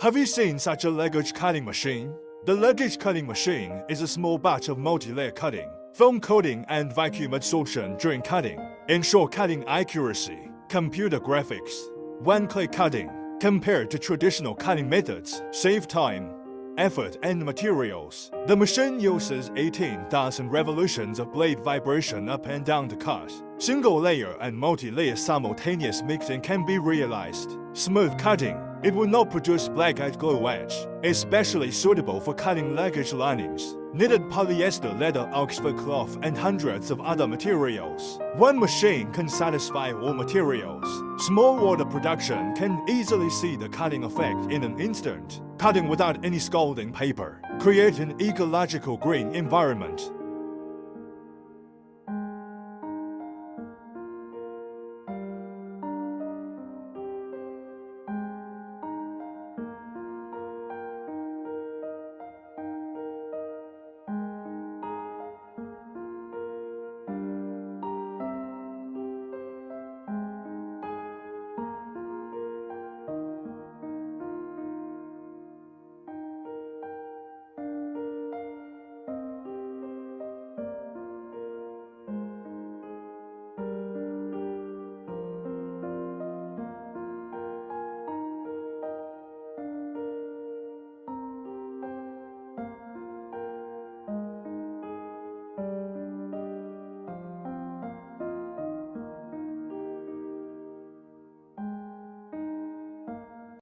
Have you seen such a luggage cutting machine? The luggage cutting machine is a small batch of multi-layer cutting, foam coating and vacuum absorption during cutting. Ensure cutting accuracy. Computer graphics. One-click cutting. Compared to traditional cutting methods, save time, effort and materials. The machine uses 18,000 revolutions of blade vibration up and down to cut. Single layer and multi-layer simultaneous mixing can be realized. Smooth cutting. It will not produce black-eyed glow edge, especially suitable for cutting luggage linings, knitted polyester, leather, Oxford cloth, and hundreds of other materials. One machine can satisfy all materials. Small order production can easily see the cutting effect in an instant. Cutting without any scalding paper. Create an ecological green environment.